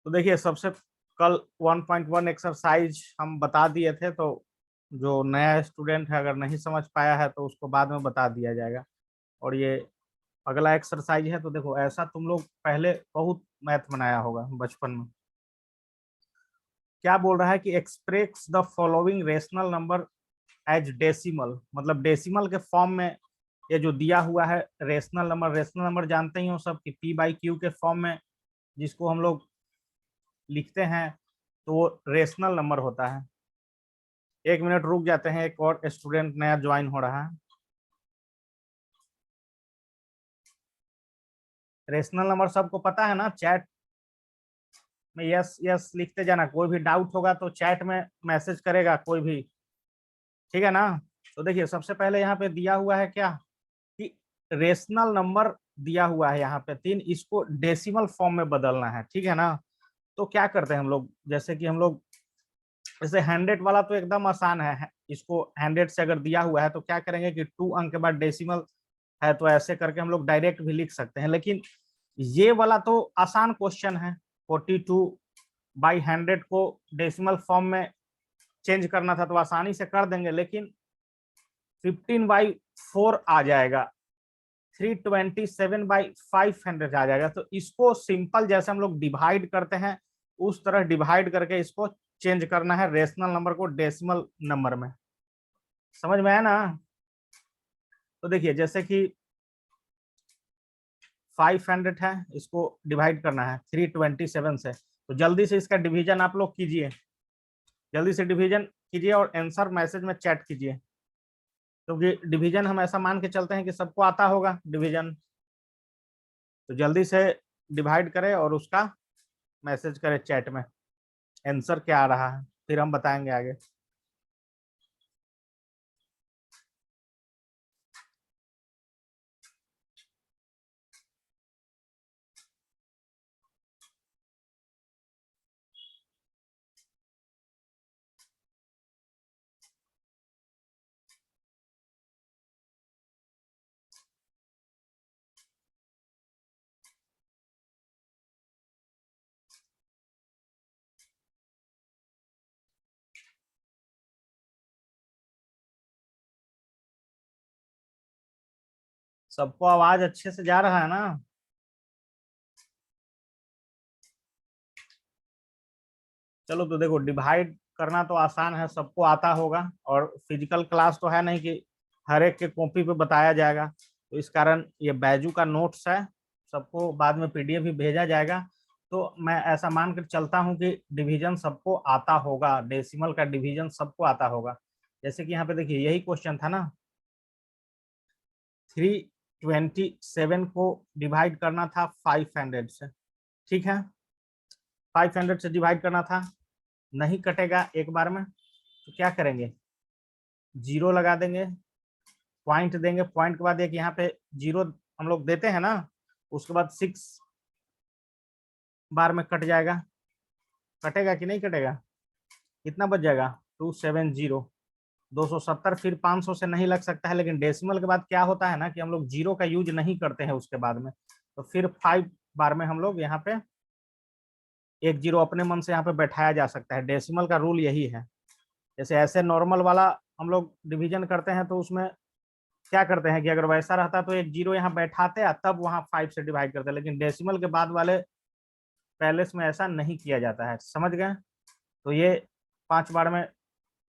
तो देखिए सबसे कल 1.1 एक्सरसाइज हम बता दिए थे, तो जो नया स्टूडेंट है अगर नहीं समझ पाया है तो उसको बाद में बता दिया जाएगा। और ये अगला एक्सरसाइज है, तो देखो ऐसा तुम लोग पहले बहुत मैथ बनाया होगा बचपन में। क्या बोल रहा है कि express the following rational number as decimal, मतलब डेसिमल के फॉर्म में ये जो दिया हुआ है रेशनल नंबर। रेशनल नंबर जानते ही हो सब कि पी बाई क्यू के फॉर्म में जिसको हम लोग लिखते हैं तो वो रेशनल नंबर होता है। एक मिनट रुक जाते हैं, एक और स्टूडेंट नया ज्वाइन हो रहा है। रेशनल नंबर सबको पता है ना? चैट में यस यस लिखते जाना, कोई भी डाउट होगा तो चैट में मैसेज करेगा कोई भी, ठीक है ना? तो देखिए सबसे पहले यहाँ पे दिया हुआ है क्या कि रेशनल नंबर दिया हुआ है यहाँ पे 3, इसको डेसिमल फॉर्म में बदलना है, ठीक है ना? तो क्या करते हैं हम लोग, जैसे कि हम लोग जैसे 100 वाला तो एकदम आसान है, इसको 100 से अगर दिया हुआ है तो क्या करेंगे कि 2 अंक के बाद डेसिमल है तो ऐसे करके हम लोग डायरेक्ट भी लिख सकते हैं। लेकिन ये वाला तो आसान क्वेश्चन है, 42/100 को डेसिमल फॉर्म में चेंज करना था तो आसानी से कर देंगे, लेकिन 15/4 आ जाएगा, 327/500 आ जाएगा। तो इसको सिंपल जैसे हम लोग डिवाइड करते हैं उस तरह डिवाइड करके इसको चेंज करना है रेशनल नंबर को डेसिमल नंबर में। समझ में आया ना? तो देखिए जैसे कि 500 है, इसको डिवाइड करना है 327 से, तो जल्दी से इसका डिवीजन आप लोग कीजिए, जल्दी से डिवीजन कीजिए और आंसर मैसेज में चैट कीजिए, क्योंकि तो डिवीजन हम ऐसा मान के चलते हैं कि सबको आता होगा डिवीजन। तो जल्दी से डिवाइड करें और उसका मैसेज करें चैट में आंसर क्या आ रहा है, फिर हम बताएंगे आगे। सबको आवाज अच्छे से जा रहा है ना? चलो तो देखो डिवाइड करना तो आसान है, सबको आता होगा, और फिजिकल क्लास तो है नहीं कि हर एक के कॉपी पे बताया जाएगा, तो इस कारण ये बैजू का नोट्स है, सबको बाद में पीडीएफ भी भेजा जाएगा। तो मैं ऐसा मान कर चलता हूँ कि डिवीजन सबको आता होगा, डेसिमल का डिवीजन सबको आता होगा। जैसे कि यहाँ पे देखिए यही क्वेश्चन था ना, 327 को डिवाइड करना था 500 से, ठीक है? 500 से डिवाइड करना था, नहीं कटेगा एक बार में, तो क्या करेंगे, जीरो लगा देंगे, पॉइंट देंगे, पॉइंट के बाद एक यहाँ पे जीरो हम लोग देते हैं ना, उसके बाद 6 बार में कट जाएगा, कटेगा कि नहीं कटेगा? कितना बच जाएगा? 270, 270, फिर 500 से नहीं लग सकता है, लेकिन डेसिमल के बाद क्या होता है ना कि हम लोग जीरो का यूज नहीं करते हैं उसके बाद में, तो फिर 5 बार में हम लोग यहाँ पे एक जीरो अपने मन से यहाँ पे बैठाया जा सकता है, डेसिमल का रूल यही है। जैसे ऐसे नॉर्मल वाला हम लोग डिवीजन करते हैं तो उसमें क्या करते हैं कि अगर वैसा रहता तो एक जीरो यहाँ बैठाते हैं तब वहां 5 से डिवाइड करते हैं, लेकिन डेसिमल के बाद वाले पैलेस में ऐसा नहीं किया जाता है, समझ गए? तो ये 5 बार में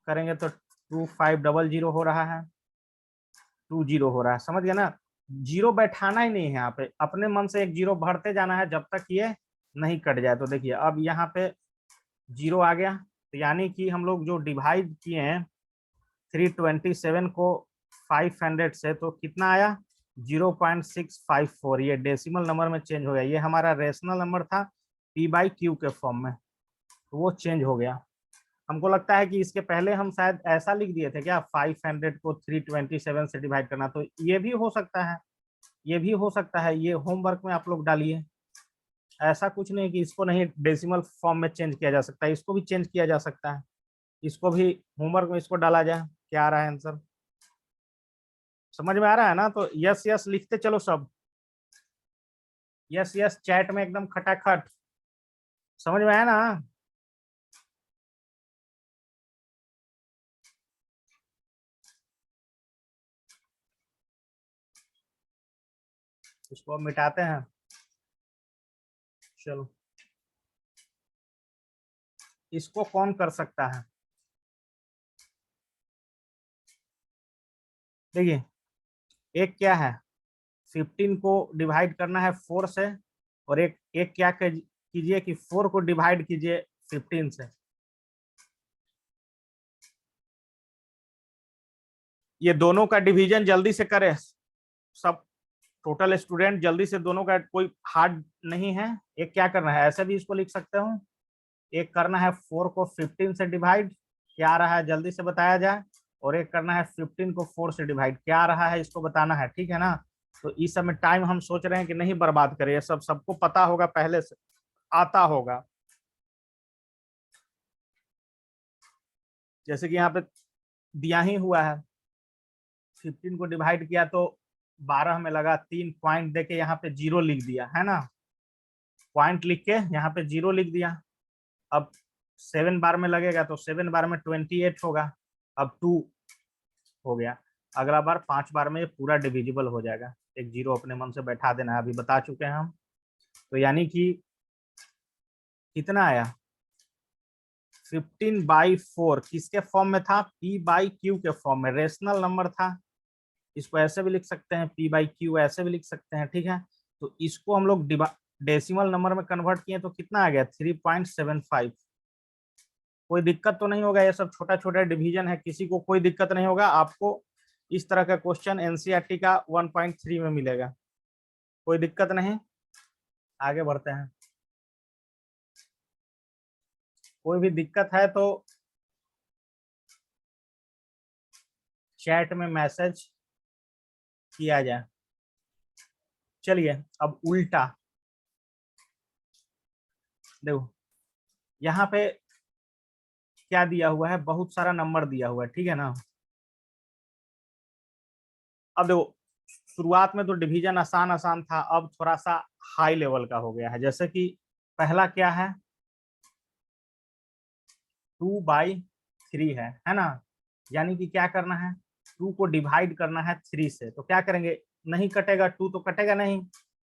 करेंगे तो 2500 हो रहा है, 20 हो रहा है, समझ गए ना? जीरो बैठाना ही नहीं है यहाँ पे, अपने मन से एक जीरो भरते जाना है जब तक ये नहीं कट जाए। तो देखिए अब यहाँ पे जीरो आ गया, तो यानी कि हम लोग जो डिवाइड किए हैं 327 को 500 से, तो कितना आया? 0.654, ये डेसिमल नंबर में चेंज हो गया, ये हमारा रेशनल नंबर था पी बाई क्यू के फॉर्म में, तो वो चेंज हो गया। हमको लगता है कि इसके पहले हम शायद ऐसा लिख दिए थे क्या, 500 को 327 से डिवाइड करना, तो ये भी हो सकता है, ये भी हो सकता है, ये होमवर्क में आप लोग डालिए। ऐसा कुछ नहीं कि इसको नहीं डेसिमल फॉर्म में चेंज किया जा सकता है, इसको भी चेंज किया जा सकता है, इसको भी होमवर्क में इसको डाला जाए, क्या आ रहा है आंसर? समझ में आ रहा है ना? तो यस यस लिखते चलो सब, यस यस चैट में एकदम खटाखट, समझ में आया ना? इसको मिटाते हैं। चलो, इसको कौन कर सकता है? देखिए, एक क्या है, 15 को डिवाइड करना है 4 से, और एक एक क्या कीजिए कि 4 को डिवाइड कीजिए 15 से। ये दोनों का डिवीजन जल्दी से करें सब, टोटल स्टूडेंट जल्दी से, दोनों का कोई हार्ड नहीं है। एक क्या करना है, ऐसे भी इसको लिख सकते हो, एक करना है 4 को 15 से डिवाइड, क्या आ रहा है जल्दी से बताया जाए, और एक करना है 15 को 4 से डिवाइड, क्या आ रहा है इसको बताना है, ठीक है ना? तो इस समय टाइम हम सोच रहे हैं कि नहीं बर्बाद करें, ये सब सबको पता होगा, पहले से आता होगा। जैसे कि यहाँ पे दिया ही हुआ है, 15 को डिवाइड किया तो 12 में लगा, 3 पॉइंट देके यहाँ पे 0 लिख दिया है ना, पॉइंट लिख के यहाँ पे 0 लिख दिया। अब 7 बार में लगेगा तो 7 बार में 28 होगा, अब 2 हो गया। अगला बार 5 बार में ये पूरा डिविजिबल हो जाएगा। एक 0 अपने मन से बैठा देना है, अभी बता चुके हैं हम। तो यानी कि कितना आया, 15/4 किसके फॉर्म में था, p/q के फॉर्म में, रेशनल नंबर था। इसको ऐसे भी लिख सकते हैं, p/q ऐसे भी लिख सकते हैं, ठीक है। तो इसको हम लोग डेसिमल नंबर में कन्वर्ट किए तो कितना आ गया, 3.75। कोई दिक्कत तो नहीं होगा, ये सब छोटा छोटा डिवीजन है, किसी को कोई दिक्कत नहीं होगा। आपको इस तरह का क्वेश्चन एनसीईआरटी का 1.3 में मिलेगा, कोई दिक्कत नहीं। आगे बढ़ते हैं, कोई भी दिक्कत है तो चैट में मैसेज किया जाए। चलिए, अब उल्टा देखो, यहाँ पे क्या दिया हुआ है, बहुत सारा नंबर दिया हुआ है, ठीक है ना। अब देखो, शुरुआत में तो डिवीजन आसान आसान था, अब थोड़ा सा हाई लेवल का हो गया है। जैसे कि पहला क्या है, 2/3 है ना। यानी कि क्या करना है, 2 को डिवाइड करना है 3 से, तो क्या करेंगे, नहीं कटेगा, 2 तो कटेगा नहीं,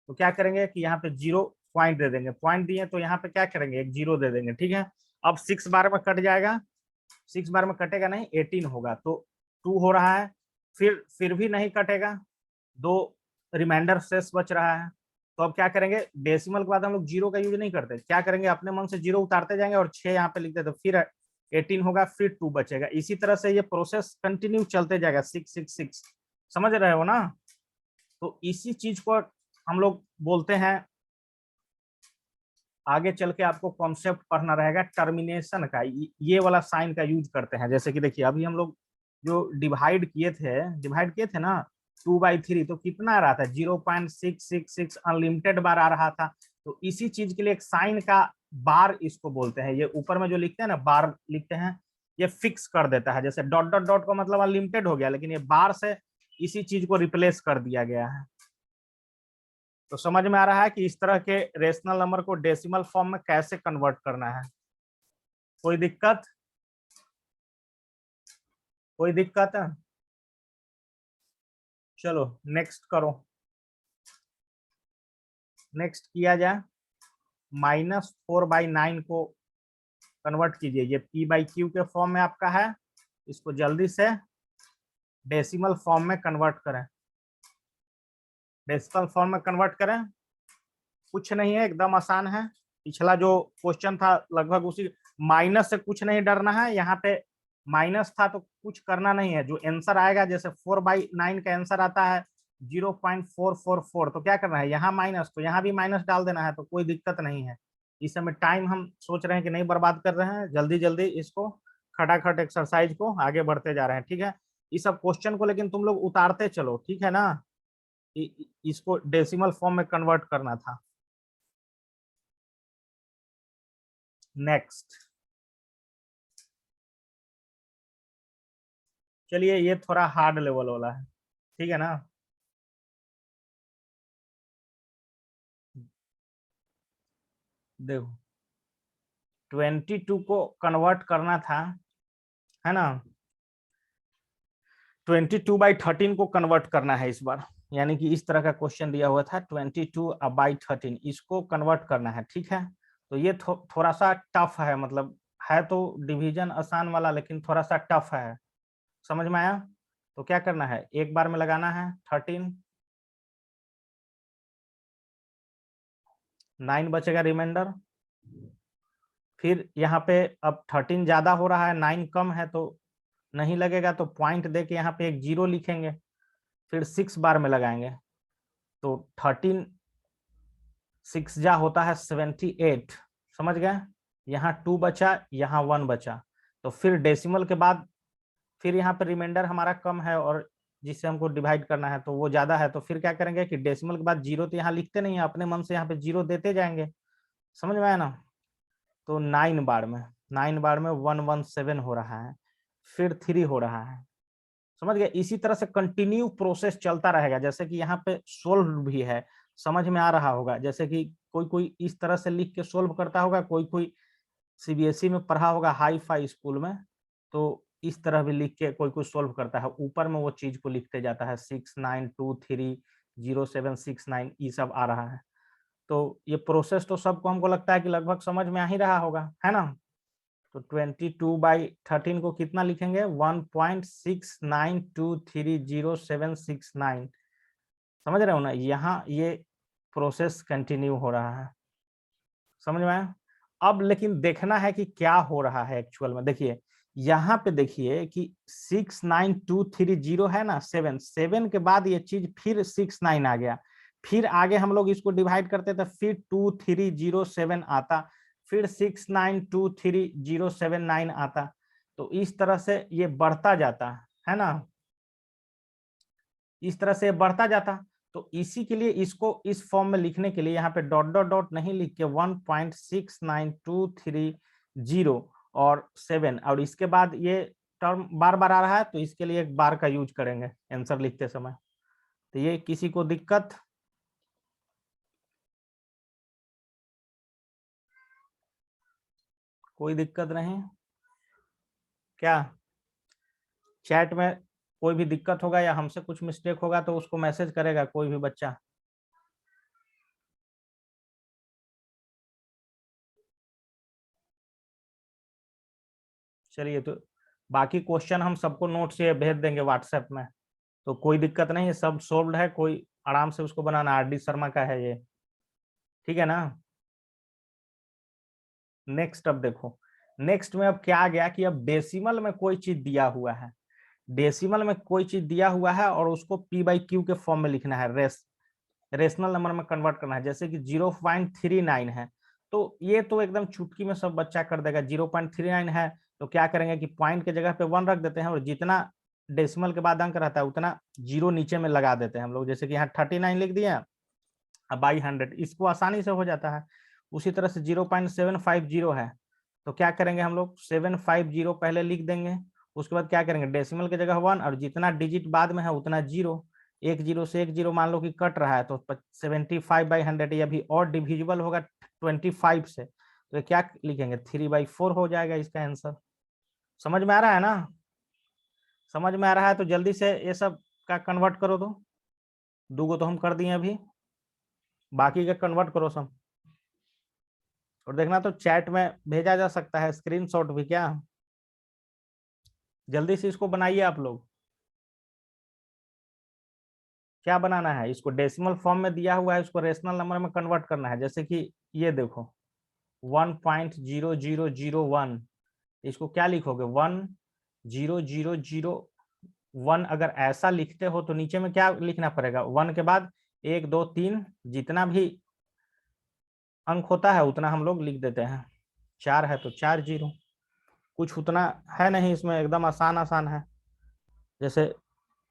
तो क्या करेंगे कि यहाँ पे 0 पॉइंट दे देंगे, पॉइंट दिए तो यहाँ पे क्या करेंगे, एक 0 दे देंगे, ठीक है। अब 6 बार में कट जाएगा, 6 बार में कटेगा नहीं, 18 होगा, तो 2 हो रहा है। फिर भी नहीं कटेगा, 2 रिमाइंडर शेष बच रहा है। तो अब क्या करेंगे, डेसिमल के बाद हम लोग 0 का यूज नहीं करते, क्या करेंगे, अपने मन से 0 उतारते जाएंगे और 6 यहाँ पे लिख देते, फिर 18 होगा, फिर 2 बचेगा। इसी तरह से ये प्रोसेस कंटिन्यू चलते जाएगा, 666, समझ रहे हो ना। तो इसी चीज को हम लोग बोलते हैं, आगे चल के आपको कॉन्सेप्ट पढ़ना रहेगा टर्मिनेशन का, ये वाला साइन का यूज करते हैं। जैसे कि देखिए, अभी हम लोग जो डिवाइड किए थे ना 2/3, तो कितना आ रहा था, 0.666 अनलिमिटेड बार आ रहा था। तो इसी चीज के लिए एक साइन का बार इसको बोलते हैं, ये ऊपर में जो लिखते हैं ना बार लिखते हैं, ये फिक्स कर देता है। जैसे डॉट डॉट डॉट का मतलब अनलिमिटेड हो गया, लेकिन ये बार से इसी चीज को रिप्लेस कर दिया गया है। तो समझ में आ रहा है कि इस तरह के रेशनल नंबर को डेसिमल फॉर्म में कैसे कन्वर्ट करना है। कोई दिक्कत, कोई दिक्कत है? चलो नेक्स्ट करो, नेक्स्ट किया जाए। -4/9 को कन्वर्ट कीजिए, ये p/q के फॉर्म में आपका है, इसको जल्दी से डेसिमल फॉर्म में कन्वर्ट करें, डेसिमल फॉर्म में कन्वर्ट करें। कुछ नहीं है, एकदम आसान है। पिछला जो क्वेश्चन था लगभग उसी, माइनस से कुछ नहीं डरना है। यहाँ पे माइनस था तो कुछ करना नहीं है, जो आंसर आएगा, जैसे 4/9 का आंसर आता है 0.444, तो क्या करना है, यहाँ माइनस तो यहाँ भी माइनस डाल देना है, तो कोई दिक्कत नहीं है। इस समय टाइम हम सोच रहे हैं कि नहीं बर्बाद कर रहे हैं, जल्दी जल्दी इसको खटाखट एक्सरसाइज को आगे बढ़ते जा रहे हैं, ठीक है। इस सब क्वेश्चन को लेकिन तुम लोग उतारते चलो, ठीक है ना। इसको डेसिमल फॉर्म में कन्वर्ट करना था। नेक्स्ट, चलिए ये थोड़ा हार्ड लेवल वाला है, ठीक है ना। देखो, 22 को कन्वर्ट करना था, है ना, 22/13 को कन्वर्ट करना है इस बार, यानी कि इस तरह का क्वेश्चन दिया हुआ था 22/13, इसको कन्वर्ट करना है, ठीक है। तो ये थोड़ा सा टफ है, मतलब है तो डिवीजन आसान वाला, लेकिन थोड़ा सा टफ है, समझ में आया। तो क्या करना है, एक बार में लगाना है 13, 9 बचेगा रिमाइंडर। फिर यहाँ पे अब 13 ज्यादा हो रहा है, 9 कम है तो नहीं लगेगा, तो पॉइंट दे के यहाँ पे एक 0 लिखेंगे। फिर 6 बार में लगाएंगे, तो 13 6 जा होता है 78, समझ गए। यहाँ 2 बचा, यहाँ 1 बचा, तो फिर डेसिमल के बाद फिर यहाँ पे रिमाइंडर हमारा कम है और जिससे हमको डिवाइड करना है तो वो ज्यादा है, तो फिर क्या करेंगे कि डेसिमल के बाद 0 तो यहाँ लिखते नहीं है, अपने मन से यहाँ पे 0 देते जाएंगे, समझ में आया ना। तो 9 बार में 117 हो रहा है, फिर 3 हो रहा है, समझ गए। इसी तरह से कंटिन्यू प्रोसेस चलता रहेगा, जैसे कि यहाँ पे सोल्व भी है, समझ में आ रहा होगा, जैसे कि कोई कोई इस तरह से लिख के सोल्व करता होगा, कोई कोई सीबीएसई में पढ़ा होगा हाई फाई स्कूल में, तो इस तरह भी लिख के कोई कोई सोल्व करता है, ऊपर में वो चीज को लिखते जाता है 69230769, ये सब आ रहा है। तो ये प्रोसेस तो सबको हमको लगता है कि लगभग समझ में आ ही रहा होगा, है ना। तो 22/13 को कितना लिखेंगे, 1.69230769, समझ रहे हो ना। यहाँ ये प्रोसेस कंटिन्यू हो रहा है, समझ में आया। अब लेकिन देखना है कि क्या हो रहा है एक्चुअल में। देखिए यहाँ पे देखिए कि 69230 है ना, 7 के बाद ये चीज फिर 69 आ गया, फिर आगे हम लोग इसको डिवाइड करते थे, फिर 2307 आता, फिर 6923079 आता, तो इस तरह से ये बढ़ता जाता है ना, इस तरह से बढ़ता जाता। तो इसी के लिए इसको इस फॉर्म में लिखने के लिए यहाँ पे डॉट डॉट डॉट नहीं लिख के 1.69230 और 7, और इसके बाद ये टर्म बार बार आ रहा है, तो इसके लिए एक बार का यूज करेंगे आंसर लिखते समय। तो ये किसी को दिक्कत, कोई दिक्कत नहीं क्या, चैट में कोई भी दिक्कत होगा या हमसे कुछ मिस्टेक होगा तो उसको मैसेज करेगा कोई भी बच्चा। चलिए, तो बाकी क्वेश्चन हम सबको नोट से भेज देंगे व्हाट्सएप में, तो कोई दिक्कत नहीं है, सब सोल्व्ड है, कोई आराम से उसको बनाना, आरडी शर्मा का है ये, ठीक है ना। नेक्स्ट अब देखो, नेक्स्ट में अब क्या आ गया कि अब डेसिमल में कोई चीज दिया हुआ है, डेसिमल में कोई चीज दिया हुआ है और उसको p/q के फॉर्म में लिखना है, रेशनल नंबर में कन्वर्ट करना है, जैसे कि 0.39 है, तो ये तो एकदम चुटकी में सब बच्चा कर देगा। 0.39 है तो क्या करेंगे कि पॉइंट के जगह पे 1 रख देते हैं, और जितना डेसिमल के बाद अंक रहता है उतना 0 नीचे में लगा देते हैं हम लोग, जैसे कि यहाँ 39 लिख दिया, अब बाई 100, इसको आसानी से हो जाता है। उसी तरह से 0.750 है, तो क्या करेंगे हम लोग 750 पहले लिख देंगे, उसके बाद क्या करेंगे डेसिमल की जगह 1, और जितना डिजिट बाद में है उतना 0, एक 0 से एक 0 मान लो कि कट रहा है, तो 75/100 ये अभी और डिविजिबल होगा 25 से, तो क्या लिखेंगे 3/4 हो जाएगा इसका आंसर। समझ में आ रहा है ना, समझ में आ रहा है तो जल्दी से ये सब का कन्वर्ट करो, तो दूगो तो हम कर दिए अभी, बाकी का कन्वर्ट करो सब, और देखना तो चैट में भेजा जा सकता है स्क्रीनशॉट भी क्या, जल्दी से इसको बनाइए आप लोग। क्या बनाना है, इसको डेसिमल फॉर्म में दिया हुआ है, इसको रेशनल नंबर में कन्वर्ट करना है, जैसे कि ये देखो 1.0001, इसको क्या लिखोगे 1.0001, अगर ऐसा लिखते हो तो नीचे में क्या लिखना पड़ेगा, 1 के बाद 1 2 3 जितना भी अंक होता है उतना हम लोग लिख देते हैं, 4 है तो 4 0, कुछ उतना है नहीं इसमें, एकदम आसान आसान है। जैसे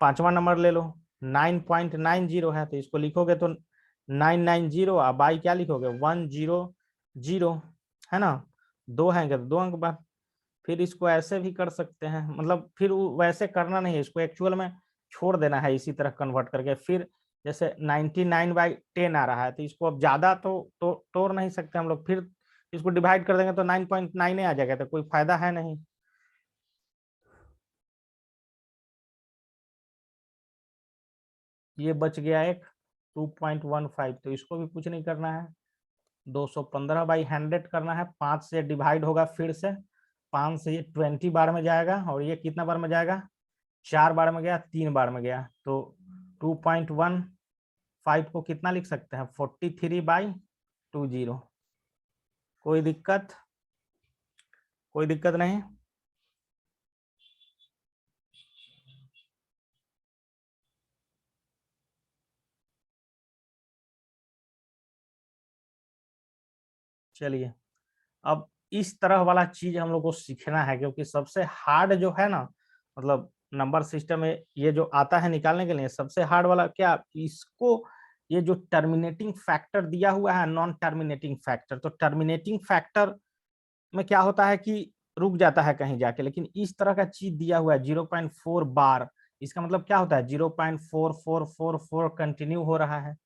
5वां नंबर ले लो, 9.90 है, तो इसको लिखोगे तो 990, अब बाई क्या लिखोगे 100, है ना, 2 है तो 2 अंक बाद। फिर इसको ऐसे भी कर सकते हैं, मतलब फिर वैसे करना नहीं है, इसको एक्चुअल में छोड़ देना है इसी तरह कन्वर्ट करके। फिर जैसे 99/10 आ रहा है, तो इसको अब ज्यादा तो तोड़ नहीं सकते हम लोग, फिर इसको डिवाइड कर देंगे तो 9.9 आ जाएगा, तो कोई फायदा है नहीं। ये बच गया एक 2.15, तो इसको भी कुछ नहीं करना है, 215/100 करना है। 5 से डिवाइड होगा, फिर से 5 से ये 20 बार में जाएगा, और ये कितना बार में जाएगा, 4 बार में गया, 3 बार में गया, तो 2.15 को कितना लिख सकते हैं, 43/20। कोई दिक्कत, कोई दिक्कत नहीं। चलिए, अब इस तरह वाला चीज हम लोग को सीखना है, क्योंकि सबसे हार्ड जो है ना, मतलब नंबर सिस्टम में ये जो आता है निकालने के लिए, सबसे हार्ड वाला क्या, इसको ये जो टर्मिनेटिंग फैक्टर दिया हुआ है, नॉन टर्मिनेटिंग फैक्टर, तो टर्मिनेटिंग फैक्टर में क्या होता है कि रुक जाता है कहीं जाके, लेकिन इस तरह का चीज दिया हुआ है 0.4 बार, इसका मतलब क्या होता है, 0.4444 कंटिन्यू हो रहा है।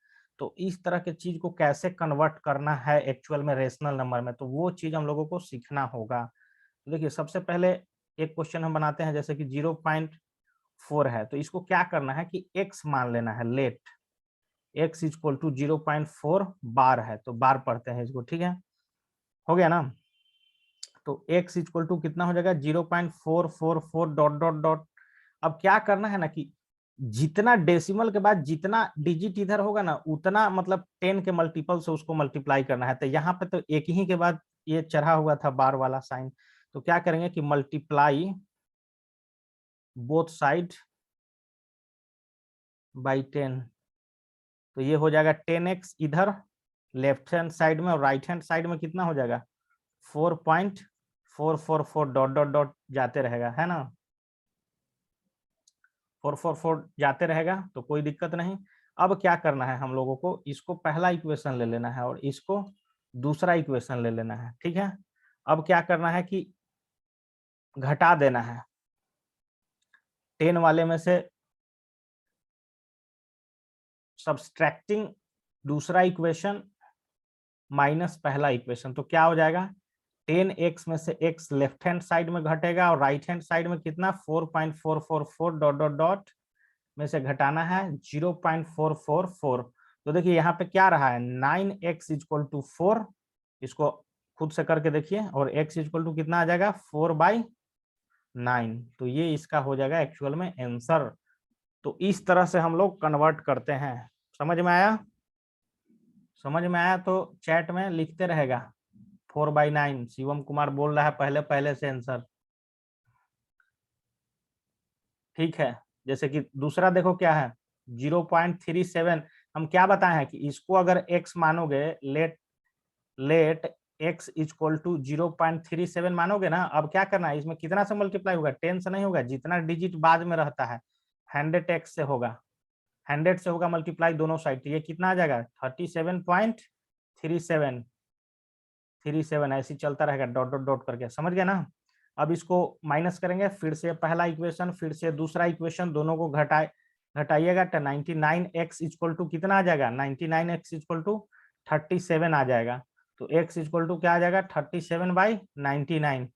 तो इस तरह के चीज को कैसे कन्वर्ट करना है एक्चुअल में रेशनल नंबर में, तो वो चीज हम लोगों को सीखना होगा। तो देखिए, सबसे पहले एक क्वेश्चन हम बनाते हैं, जैसे कि 0.4 है, तो इसको क्या करना है कि x मान लेना है, लेट x इक्वल टू 0.4 बार है, तो बार पढ़ते हैं इसको, ठीक है, हो गया ना। तो x इक्वल टू कितना हो जाएगा, 0.444 डॉट डॉट डॉट। अब क्या करना है ना कि जितना डेसिमल के बाद जितना डिजिट इधर होगा ना, उतना मतलब 10 के मल्टीपल से उसको मल्टीप्लाई करना है। तो यहाँ पे तो एक ही के बाद ये चढ़ा हुआ था बार वाला साइन, तो क्या करेंगे कि मल्टीप्लाई बोथ साइड बाई 10, तो ये हो जाएगा 10x इधर लेफ्ट हैंड साइड में, और राइट हैंड साइड में कितना हो जाएगा, 4.444 डॉट डॉट डॉट जाते रहेगा, है ना, 444 जाते रहेगा, तो कोई दिक्कत नहीं। अब क्या करना है हम लोगों को, इसको पहला इक्वेशन ले लेना है और इसको दूसरा इक्वेशन ले लेना है, ठीक है। अब क्या करना है कि घटा देना है, 10 वाले में से सब्सट्रैक्टिंग दूसरा इक्वेशन माइनस पहला इक्वेशन, तो क्या हो जाएगा, 10x में से x लेफ्ट हैंड साइड में घटेगा, और राइट हैंड साइड में कितना, 4.444 डॉट डॉट डॉट में से घटाना है 0.444। तो देखिए यहाँ पे क्या रहा है, 9x इक्वल टू 4, इसको खुद से करके देखिए, और x इक्वल टू कितना आ जाएगा, 4/9, तो ये इसका हो जाएगा एक्चुअल में आंसर। तो इस तरह से हम लोग कन्वर्ट करते हैं। समझ में आया, समझ में आया तो चैट में लिखते रहेगा 4/9, शिवम कुमार बोल रहा है पहले पहले से आंसर, ठीक है। जैसे कि दूसरा देखो क्या है, 0.37, हम क्या बताए हैं कि इसको अगर x मानोगे, let let x equal to 0.37 मानोगे ना, अब क्या करना है, इसमें कितना से मल्टीप्लाई होगा, 10 से नहीं होगा, जितना डिजिट बाद में रहता है 100x से होगा, 100 से होगा मल्टीप्लाई दोनों साइड, तो ये कितना आ जाएगा, 37.37 ऐसे चलता रहेगा डॉट डॉट डॉट करके, समझ गया ना। अब इसको माइनस करेंगे, फिर से पहला इक्वेशन, फिर से दूसरा इक्वेशन, दोनों को घटाइएगा, तो 99x इक्वल टू कितना आ जाएगा, 99x इक्वल टू 37 आ जाएगा, तो x इक्वल टू क्या आ जाएगा, 37/99।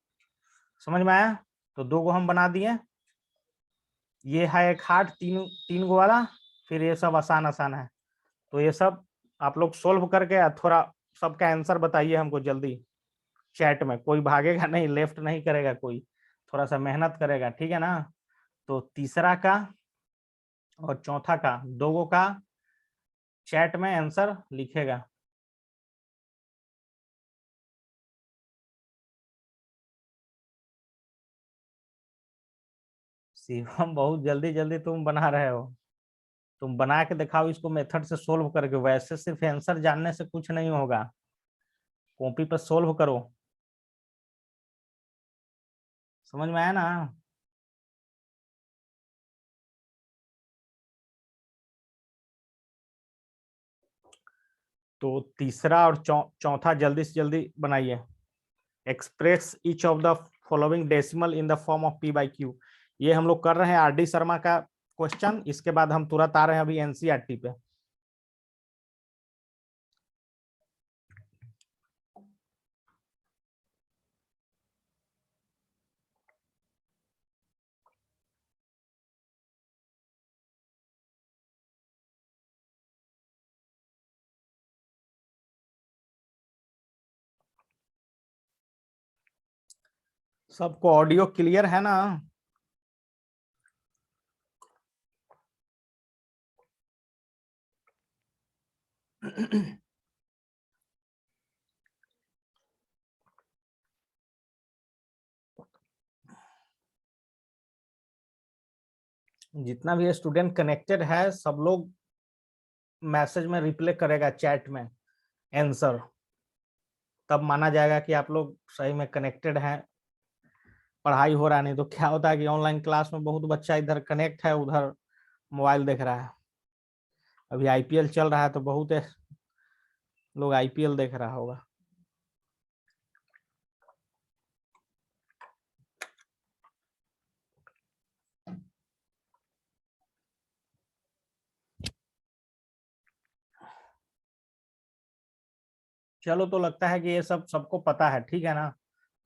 समझ में आया, तो दो को हम बना दिए, ये है एक हार्ड तीन तीन गो वाला, फिर ये सब आसान आसान है। तो ये सब आप लोग सोल्व करके थोड़ा सबका आंसर बताइए हमको जल्दी चैट में, कोई भागेगा नहीं, लेफ्ट नहीं करेगा कोई, थोड़ा सा मेहनत करेगा, ठीक है ना। तो तीसरा का और चौथा का दोगो का चैट में आंसर लिखेगा। शिवम बहुत जल्दी जल्दी तुम बना रहे हो, तुम बना के दिखाओ इसको मेथड से सोल्व करके, वैसे सिर्फ आंसर जानने से कुछ नहीं होगा, कॉपी पर सोल्व करो। समझ में आया ना। तो तीसरा और चौथा जल्दी से जल्दी बनाइए। Express each of the following decimal in the form of p/q, ये हम लोग कर रहे हैं आर.डी. शर्मा का क्वेश्चन, इसके बाद हम तुरंत आ रहे हैं अभी एनसीईआरटी पे। सबको ऑडियो क्लियर है ना? जितना भी स्टूडेंट कनेक्टेड है सब लोग मैसेज में रिप्लाई करेगा, चैट में आंसर, तब माना जाएगा कि आप लोग सही में कनेक्टेड हैं, पढ़ाई हो रहा। नहीं तो क्या होता है कि ऑनलाइन क्लास में बहुत बच्चा इधर कनेक्ट है, उधर मोबाइल देख रहा है। अभी आईपीएल चल रहा है तो बहुत लोग आईपीएल देख रहा होगा। चलो, तो लगता है कि ये सब सबको पता है, ठीक है ना?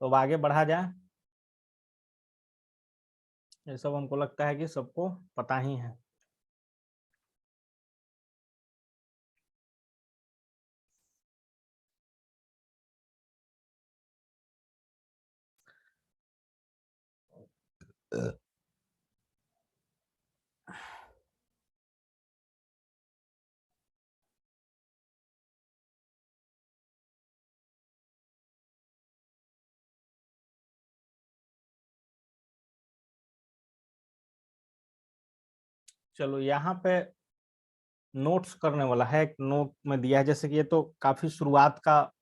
तो अब आगे बढ़ा जाए। ये सब हमको लगता है कि सबको पता ही है। चलो, यहाँ पे नोट्स करने वाला है, एक नोट में दिया है। जैसे कि ये तो काफी शुरुआत का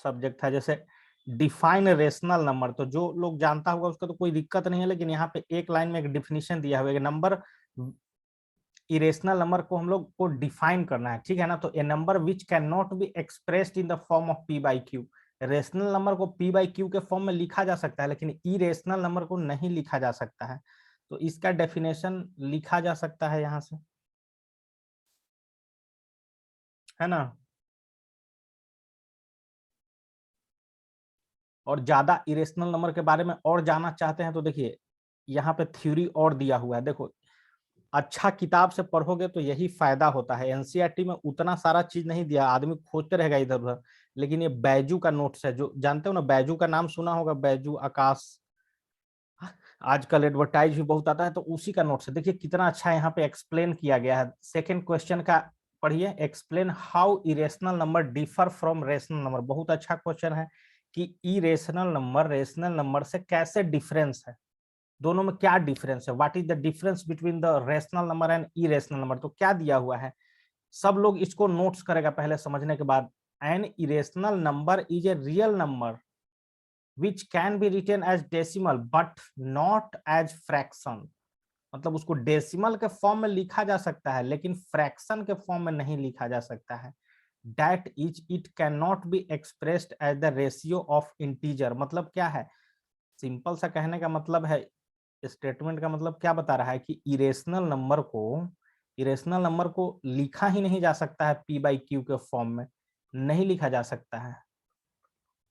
सब्जेक्ट था। जैसे डिफाइन रेशनल नंबर, तो जो लोग जानता होगा उसका तो कोई दिक्कत नहीं है, लेकिन यहाँ पे एक लाइन में एक डिफिनीशन दिया हुआ है। नंबर, इरेशनल नंबर को हम लोग को डिफाइन करना है, ठीक है ना? तो a number which can not be expressed in the form of p by q. Rational number को पी बाई क्यू के फॉर्म में लिखा जा सकता है, लेकिन इरेशनल नंबर को नहीं लिखा जा सकता है। तो इसका डेफिनेशन लिखा जा सकता है यहाँ से, है ना? और ज्यादा इरेशनल नंबर के बारे में और जानना चाहते हैं तो देखिए, यहाँ पे थ्योरी और दिया हुआ है। देखो, अच्छा किताब से पढ़ोगे तो यही फायदा होता है। एनसीईआरटी में उतना सारा चीज नहीं दिया, आदमी खोजते रहेगा इधर उधर। लेकिन ये बैजू का नोट्स है, जो जानते हो ना, बैजू का नाम सुना होगा, बैजू आकाश, आजकल एडवर्टाइज भी बहुत आता है, तो उसी का नोट्स है। देखिए कितना अच्छा यहाँ पे एक्सप्लेन किया गया है। सेकंड क्वेश्चन का पढ़िए, explain how irrational number differ from rational number. बहुत अच्छा क्वेश्चन है कि इरेशनल नंबर रेशनल नंबर से कैसे डिफरेंस है, दोनों में क्या डिफरेंस है, what is the difference between the rational number and irrational number. तो क्या दिया हुआ है, सब लोग इसको नोट्स करेगा पहले समझने के बाद। An irrational number is a real number which can be written as decimal but not as fraction. मतलब उसको डेसिमल के फॉर्म में लिखा जा सकता है, लेकिन फ्रैक्शन के फॉर्म में नहीं लिखा जा सकता है। That is it can not be expressed as the ratio of integer. मतलब क्या है, सिंपल सा कहने का मतलब है, स्टेटमेंट का मतलब क्या बता रहा है कि इरेशनल नंबर को लिखा ही नहीं जा सकता है पी बाई क्यू के फॉर्म में, नहीं लिखा जा सकता है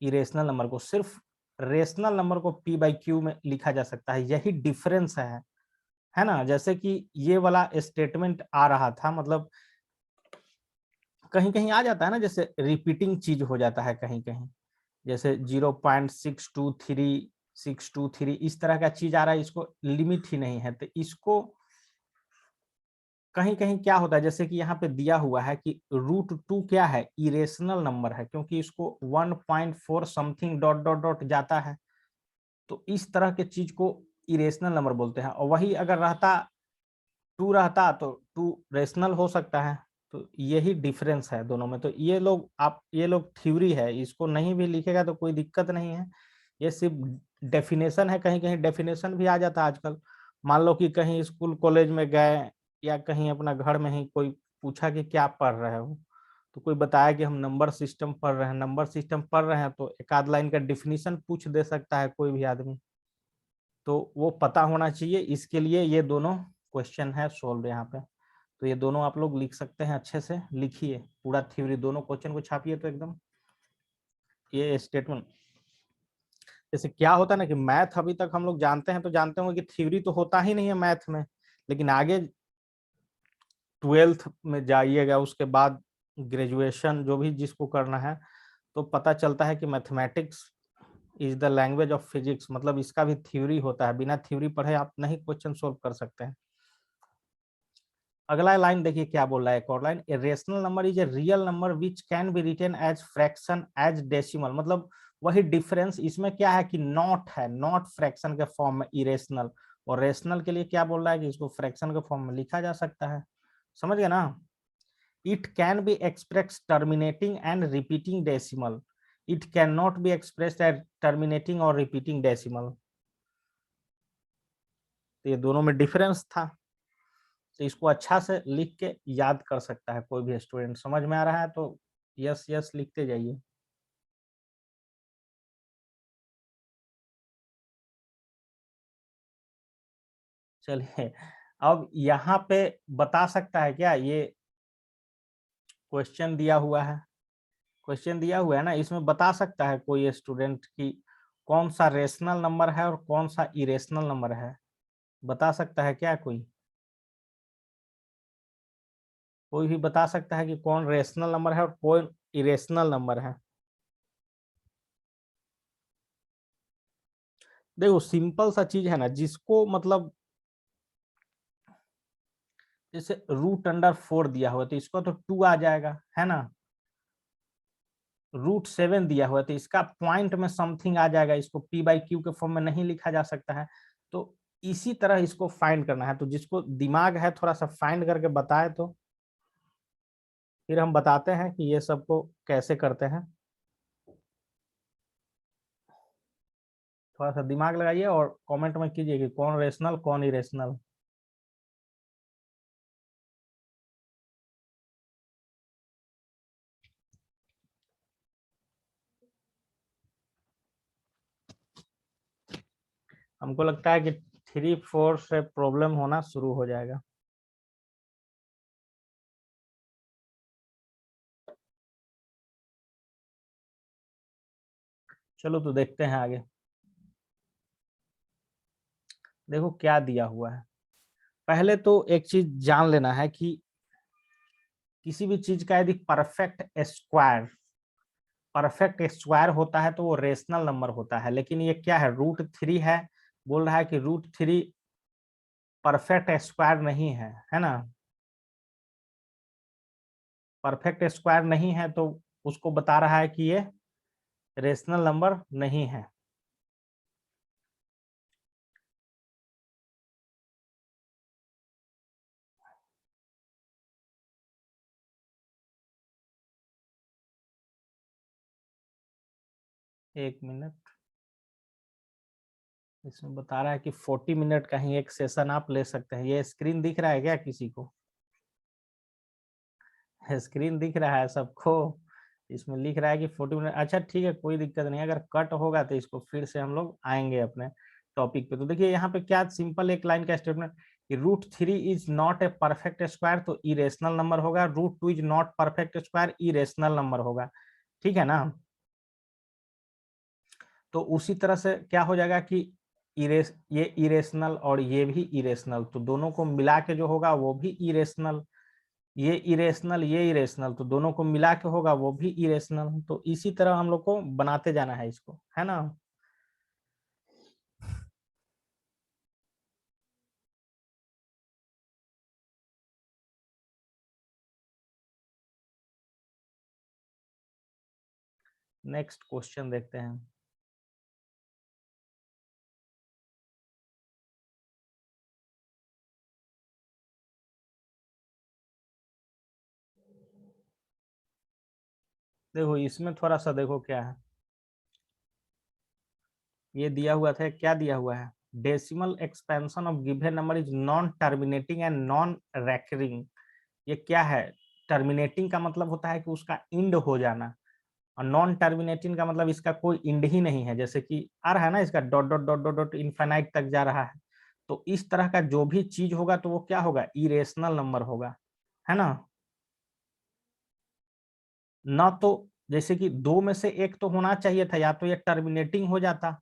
इरेशनल नंबर को, सिर्फ रेशनल नंबर को पी बाई क्यू में लिखा जा सकता है। यही डिफरेंस है ना? जैसे कि ये वाला स्टेटमेंट आ रहा था, मतलब कहीं कहीं आ जाता है ना, जैसे रिपीटिंग चीज हो जाता है कहीं कहीं, जैसे 0.623623 इस तरह का चीज आ रहा है, इसको लिमिट ही नहीं है। तो इसको कहीं कहीं क्या होता है, जैसे कि यहाँ पे दिया हुआ है कि √2 क्या है, इरेशनल नंबर है, क्योंकि इसको 1.4 समथिंग डॉट डॉट डॉट जाता है। तो इस तरह के चीज को इरेशनल नंबर बोलते हैं। और वही अगर रहता 2 रहता तो 2 रेशनल हो सकता है। तो यही डिफरेंस है दोनों में। तो ये लोग थ्योरी है, इसको नहीं भी लिखेगा तो कोई दिक्कत नहीं है। ये सिर्फ डेफिनेशन है, कहीं कहीं डेफिनेशन भी आ जाता है आजकल। मान लो कि कहीं स्कूल कॉलेज में गए, या कहीं अपना घर में ही कोई पूछा कि क्या पढ़ रहे हो, तो कोई बताया कि हम नंबर सिस्टम पढ़ रहे हैं। नंबर सिस्टम पढ़ रहे हैं तो एक आध लाइन का डिफिनीशन पूछ दे सकता है कोई भी आदमी, तो वो पता होना चाहिए। इसके लिए ये दोनों क्वेश्चन है सोल्व यहाँ पे। तो ये दोनों आप लोग लिख सकते हैं, अच्छे से लिखिए पूरा थ्योरी, दोनों क्वेश्चन को छापिए तो एकदम। ये स्टेटमेंट जैसे क्या होता है ना कि मैथ अभी तक हम लोग जानते हैं, तो जानते होंगे कि थ्योरी तो होता ही नहीं है मैथ में, लेकिन आगे 12th में जाइएगा, उसके बाद ग्रेजुएशन जो भी जिसको करना है, तो पता चलता है कि mathematics is the language of physics, मतलब इसका भी थ्योरी होता है, बिना थ्योरी पढ़े आप नहीं क्वेश्चन सोल्व कर सकते हैं। अगला लाइन देखिए क्या बोल रहा है, एक और line, a rational number is a real number which can be written as fraction as decimal, मतलब वही डिफरेंस इसमें क्या है कि नॉट है, नॉट फ्रैक्शन के फॉर्म में इरेशनल, और रेशनल के लिए क्या बोल रहा है कि इसको फ्रैक्शन के फॉर्म में लिखा जा सकता है। समझ गए ना। It can be express terminating and repeating decimal, it can not be expressed as terminating और रिपीटिंग डेसिमल। तो ये दोनों में डिफरेंस था, तो इसको अच्छा से लिख के याद कर सकता है कोई भी स्टूडेंट। समझ में आ रहा है तो यस यस लिखते जाइए। चलिए, अब यहाँ पे बता सकता है क्या, ये क्वेश्चन दिया हुआ है, क्वेश्चन दिया हुआ है ना, इसमें बता सकता है कोई स्टूडेंट कि कौन सा रेशनल नंबर है और कौन सा इरेशनल नंबर है, बता सकता है क्या कोई? कोई भी बता सकता है कि कौन रेशनल नंबर है और कौन इरेशनल नंबर है? देखो सिंपल सा चीज है ना, जिसको मतलब जैसे √4 दिया हुआ तो इसको तो 2 आ जाएगा, है ना। √7 दिया हुआ तो इसका पॉइंट में समथिंग आ जाएगा, इसको p/q के फॉर्म में नहीं लिखा जा सकता है। तो इसी तरह इसको फाइंड करना है, तो जिसको दिमाग है थोड़ा सा फाइंड करके बताए तो फिर हम बताते हैं कि ये सबको कैसे करते हैं। थोड़ा सा दिमाग लगाइए और कमेंट में कीजिए कि कौन रेशनल कौन इरेशनल। हमको लगता है कि 3 4 से प्रॉब्लम होना शुरू हो जाएगा। चलो तो देखते हैं आगे। देखो क्या दिया हुआ है, पहले तो एक चीज जान लेना है कि किसी भी चीज का यदि परफेक्ट स्क्वायर होता है तो वो रेशनल नंबर होता है, लेकिन ये क्या है, √3 है, बोल रहा है कि √3 परफेक्ट स्क्वायर नहीं है ना। परफेक्ट स्क्वायर नहीं है तो उसको बता रहा है कि ये रेशनल नंबर नहीं है। एक मिनट, इसमें बता रहा है कि 40 मिनट का ही एक सेशन आप ले सकते हैं। ये स्क्रीन दिख रहा है क्या किसी को? स्क्रीन दिख रहा है सबको? इसमें लिख रहा है कि 40 मिनट। अच्छा ठीक है, कोई दिक्कत नहीं, अगर कट होगा तो इसको फिर से हम लोग आएंगे अपने टॉपिक पे। तो देखिए यहाँ पे क्या सिंपल एक लाइन का स्टेटमेंट कि √3 is not a perfect square, तो इरेशनल नंबर होगा। √2 is not perfect square, irrational number होगा। ठीक है ना। तो उसी तरह से क्या हो जाएगा कि ये इरेशनल और ये भी इरेशनल, तो दोनों को मिला के जो होगा वो भी इरेशनल, ये इरेशनल, तो दोनों को मिला के होगा वो भी इरेशनल। तो इसी तरह हम लोग को बनाते जाना है इसको, है ना। नेक्स्ट क्वेश्चन देखते हैं। देखो इसमें थोड़ा सा देखो क्या है, ये दिया हुआ था, क्या दिया हुआ है, decimal expansion of given number is non terminating and non recurring. ये क्या है, टर्मिनेटिंग का मतलब होता है कि उसका इंड हो जाना, और नॉन टर्मिनेटिंग का मतलब इसका कोई इंड ही नहीं है, जैसे कि आ रहा है ना इसका dot dot dot dot dot infinite तक जा रहा है। तो इस तरह का जो भी चीज होगा तो वो क्या होगा, इरेशनल नंबर होगा, है ना। ना तो जैसे कि दो में से एक तो होना चाहिए था, या तो ये टर्मिनेटिंग हो जाता,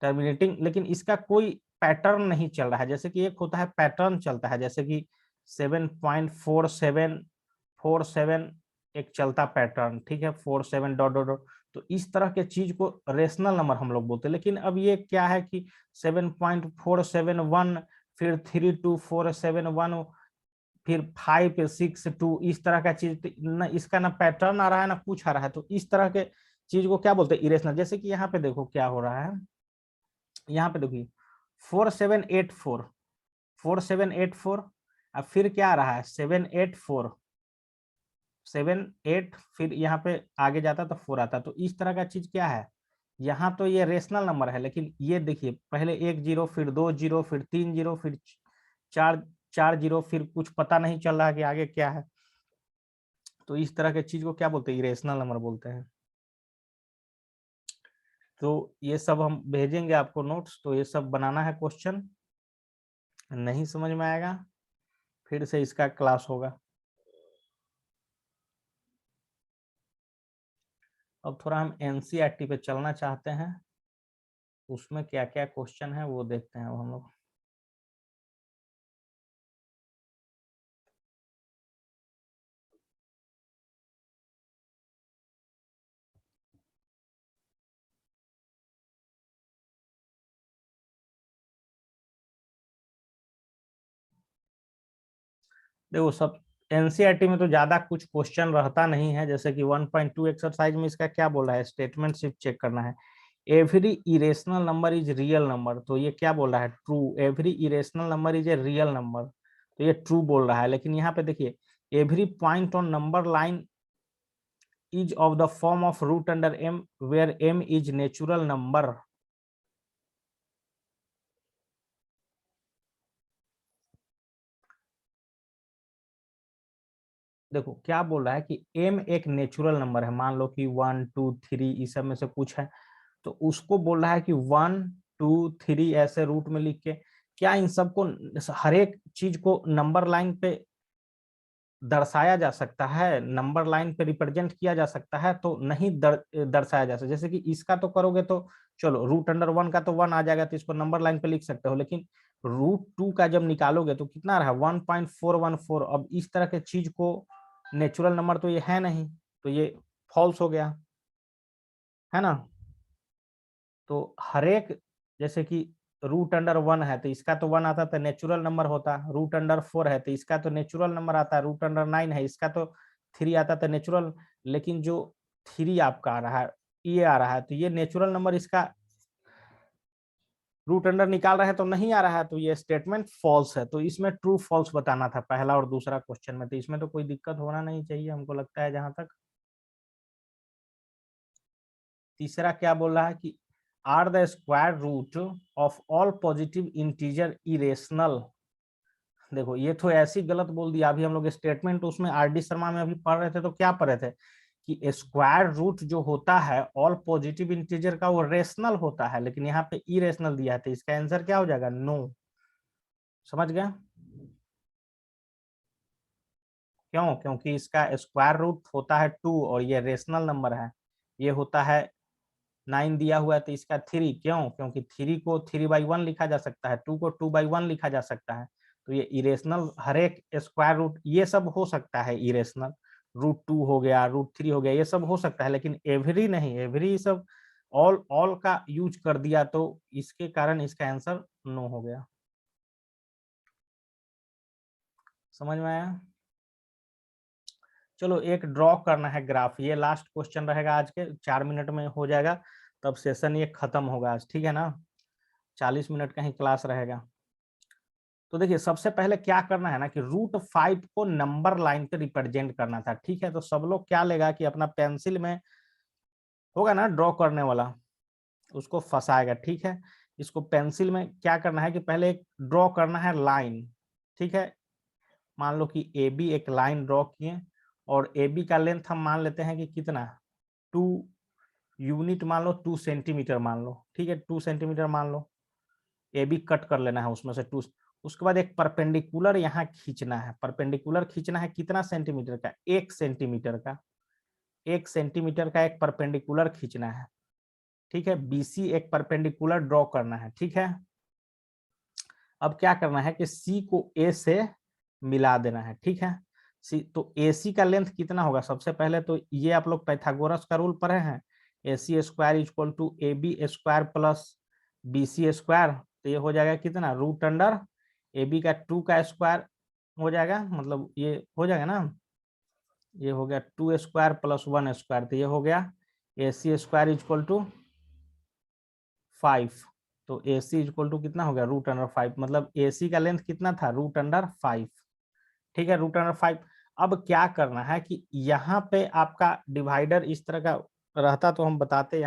टर्मिनेटिंग, लेकिन इसका कोई पैटर्न नहीं चल रहा है। जैसे कि एक होता है पैटर्न चलता है, जैसे कि 7.4747 एक चलता पैटर्न, ठीक है, 47 डॉट डॉट डॉट, तो इस तरह के चीज को रेशनल नंबर हम लोग बोलते हैं। लेकिन अब ये क्या है कि 7.471, फिर 32471, फिर 562, इस तरह का चीज ना, इसका ना पैटर्न आ रहा है ना कुछ आ रहा है। तो इस तरह के चीज को क्या बोलते हैं, इरेशनल। जैसे कि यहाँ पे देखो क्या हो रहा है, यहाँ पे देखिए 4784, अब फिर क्या आ रहा है 784, फिर यहाँ पे आगे जाता तो 4 आता। तो इस तरह का चीज क्या है, यहाँ तो ये रेशनल नंबर है, लेकिन ये देखिए पहले 1 0, फिर 2 0, फिर 3 0, फिर 4 4 0, फिर कुछ पता नहीं चल रहा कि आगे क्या है। तो इस तरह के चीज को क्या बोलते हैं, इरेशनल नंबर बोलते हैं। तो ये सब हम भेजेंगे आपको नोट्स, तो ये सब बनाना है क्वेश्चन। नहीं समझ में आएगा फिर से इसका क्लास होगा। अब थोड़ा हम एनसीईआरटी पे चलना चाहते हैं, उसमें क्या क्या क्वेश्चन है वो देखते हैं अब हम लोग। देखो सब एनसीईआरटी में तो ज्यादा कुछ क्वेश्चन रहता नहीं है। जैसे कि 1.2 एक्सरसाइज में इसका क्या बोल रहा है, स्टेटमेंट सिर्फ चेक करना है। Every irrational number is real number, तो ये क्या बोल रहा है, true. Every irrational number is a real number, तो ये ट्रू बोल रहा है। लेकिन यहाँ पे देखिए every point on number line is of the form of root under M where M is natural number. देखो क्या बोल रहा है कि एम एक नेचुरल नंबर है, मान लो कि 1 2 3 इस सब में से कुछ है, तो उसको बोल रहा है कि 1 2 3 ऐसे रूट में लिख के क्या इन सबको, हर एक चीज को नंबर लाइन पे दर्शाया जा सकता है, नंबर लाइन पे रिप्रेजेंट किया जा सकता है, तो नहीं दर्शाया जा सकता। जैसे कि इसका तो करोगे तो चलो रूट अंडर 1 का तो 1 आ जाएगा, तो इसको नंबर लाइन पे लिख सकते हो। लेकिन √2 का जब निकालोगे तो कितना रहा 1.414। अब इस तरह के चीज को नेचुरल नंबर तो ये है नहीं, तो ये फॉल्स हो गया, है ना। तो हर एक, जैसे कि √1 है तो इसका तो 1 आता तो नेचुरल नंबर होता, √4 है तो इसका तो नेचुरल नंबर आता, √9 है इसका तो 3 आता तो नेचुरल। लेकिन जो 3 आपका आ रहा है, ये आ रहा है, तो ये नेचुरल नंबर इसका √, निकाल रहा है तो नहीं आ रहा है, तो ये स्टेटमेंट फॉल्स है। तो इसमें ट्रू फॉल्स बताना था पहला और दूसरा क्वेश्चन में, तो इसमें तो कोई दिक्कत होना नहीं चाहिए हमको लगता है जहां तक। तीसरा क्या बोल रहा है कि are the square root of all positive integer irrational. देखो ये तो ऐसी गलत बोल दिया, अभी हम लोग स्टेटमेंट उसमें आर.डी. शर्मा में अभी पढ़ रहे थे तो क्या पढ़ रहे थे कि स्क्वायर रूट जो होता है ऑल पॉजिटिव इंटीजर का वो रेशनल होता है, लेकिन यहाँ पे इरेशनल दिया है, तो इसका आंसर क्या हो जाएगा, नो। समझ गया क्यों, क्योंकि इसका स्क्वायर रूट होता है 2 और ये रेशनल नंबर है, ये होता है 9 दिया हुआ है, तो इसका 3, क्यों, क्योंकि 3 को 3/1 लिखा जा सकता है, 2 को 2/1 लिखा जा सकता है। तो ये इरेशनल हर एक स्क्वायर रूट ये सब हो सकता है, इरेशनल √2 हो गया, √3 हो गया, ये सब हो सकता है, लेकिन एवरी नहीं, एवरी सब ऑल ऑल का यूज कर दिया, तो इसके कारण इसका आंसर नो हो गया। समझ में आया। चलो एक ड्रॉ करना है ग्राफ, ये लास्ट क्वेश्चन रहेगा आज के, 4 मिनट में हो जाएगा, तब सेशन ये खत्म होगा आज, ठीक है ना। 40 मिनट का ही क्लास रहेगा। तो देखिए सबसे पहले क्या करना है ना कि √5 को नंबर लाइन पे रिप्रेजेंट करना था, ठीक है। तो सब लोग क्या लेगा कि अपना पेंसिल में होगा ना ड्रॉ करने वाला, उसको फंसाएगा, ठीक है। इसको पेंसिल में क्या करना है कि पहले एक ड्रॉ करना है लाइन, ठीक है। मान लो कि ए बी एक लाइन ड्रॉ किए, और ए बी का लेंथ हम मान लेते हैं कि कितना 2 यूनिट, मान लो 2 सेंटीमीटर मान लो, ठीक है 2 सेंटीमीटर मान लो। ए बी कट कर लेना है उसमें से 2। उसके बाद एक परपेंडिकुलर यहाँ खींचना है, परपेंडिकुलर खींचना है कितना सेंटीमीटर का, 1 सेंटीमीटर का, 1 सेंटीमीटर का एक परपेंडिकुलर खींचना है, ठीक है। बीसी एक परपेंडिकुलर ड्रॉ करना है, ठीक है। अब क्या करना है कि सी को ए से मिला देना है, ठीक है। सी तो ए सी का लेंथ कितना होगा, सबसे पहले तो ये आप लोग पाइथागोरस का रूल पढ़े हैं, AC square equal to AB square plus BC square, तो ये हो जाएगा कितना, रूट अंडर AB का 2 का स्क्वायर हो जाएगा, मतलब ये हो जाएगा ना, ये हो गया 2 स्क्वायर प्लस 1 स्क्वायर, तो ये हो गया AC स्क्वायर इक्वल टू 5। तो AC इक्वल टू कितना हो गया, रूट अंडर 5, मतलब AC का लेंथ कितना था, रूट अंडर 5। ठीक है, रूट अंडर 5। अब क्या करना है कि यहाँ पे आपका डिवाइडर इस तरह का रहता तो हम बताते,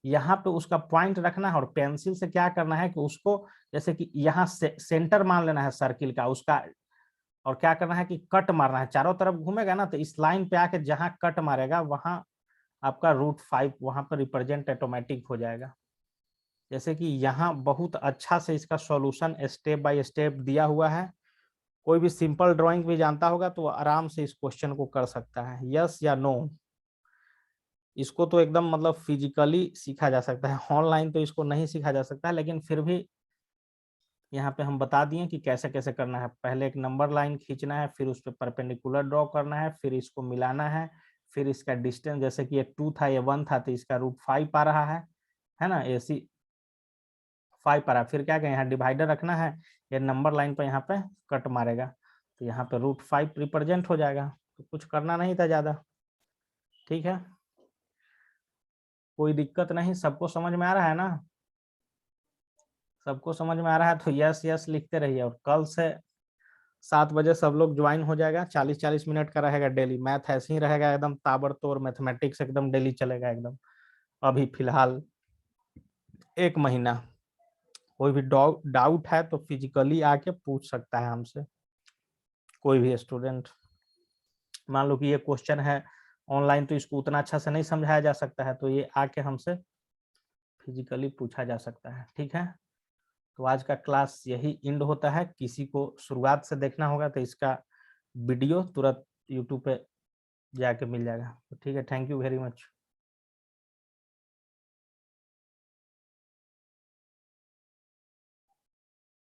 यहाँ पे उसका पॉइंट रखना है, और पेंसिल से क्या करना है कि उसको, जैसे कि यहाँ से सेंटर मान लेना है सर्किल का उसका, और क्या करना है कि कट मारना है, चारों तरफ घूमेगा ना, तो इस लाइन पे आके जहां कट मारेगा वहां आपका √5 वहां पर रिप्रेजेंट ऑटोमेटिक हो जाएगा। जैसे कि यहाँ बहुत अच्छा से इसका सॉल्यूशन स्टेप बाय स्टेप दिया हुआ है, कोई भी सिंपल ड्राइंग भी जानता होगा तो आराम से इस क्वेश्चन को कर सकता है, यस या नो। इसको तो एकदम मतलब फिजिकली सीखा जा सकता है, ऑनलाइन तो इसको नहीं सीखा जा सकता है, लेकिन फिर भी यहाँ पे हम बता दिए कि कैसे कैसे करना है। पहले एक नंबर लाइन खींचना है, फिर उस पर परपेंडिकुलर ड्रॉ करना है, फिर इसको मिलाना है, फिर इसका डिस्टेंस, जैसे कि ये 2 था ये 1 था, तो इसका √5 आ रहा है ना, AC 5 आ रहा है। फिर क्या करें, यहाँ डिवाइडर रखना है, ये नंबर लाइन पर यहाँ पे कट मारेगा, तो यहाँ पे √5 रिप्रेजेंट हो जाएगा, तो कुछ करना नहीं था ज्यादा। ठीक है, कोई दिक्कत नहीं, सबको समझ में आ रहा है ना, सबको समझ में आ रहा है तो यस यस लिखते रहिए। और कल से 7 बजे सब लोग ज्वाइन हो जाएगा, 40-40 मिनट का रहेगा डेली मैथ, ऐसे ही रहेगा एकदम ताबड़तोड़, मैथमेटिक्स एकदम डेली चलेगा एकदम, अभी फिलहाल 1 महीना। कोई भी डाउट है तो फिजिकली आके पूछ सकता है हमसे, कोई भी स्टूडेंट। मान लो कि ये क्वेश्चन है ऑनलाइन तो इसको उतना अच्छा से नहीं समझाया जा सकता है, तो ये आके हमसे फिजिकली पूछा जा सकता है। ठीक है, तो आज का क्लास यही एंड होता है। किसी को शुरुआत से देखना होगा तो इसका वीडियो तुरंत यूट्यूब पे जाके मिल जाएगा। तो ठीक है, थैंक यू वेरी मच।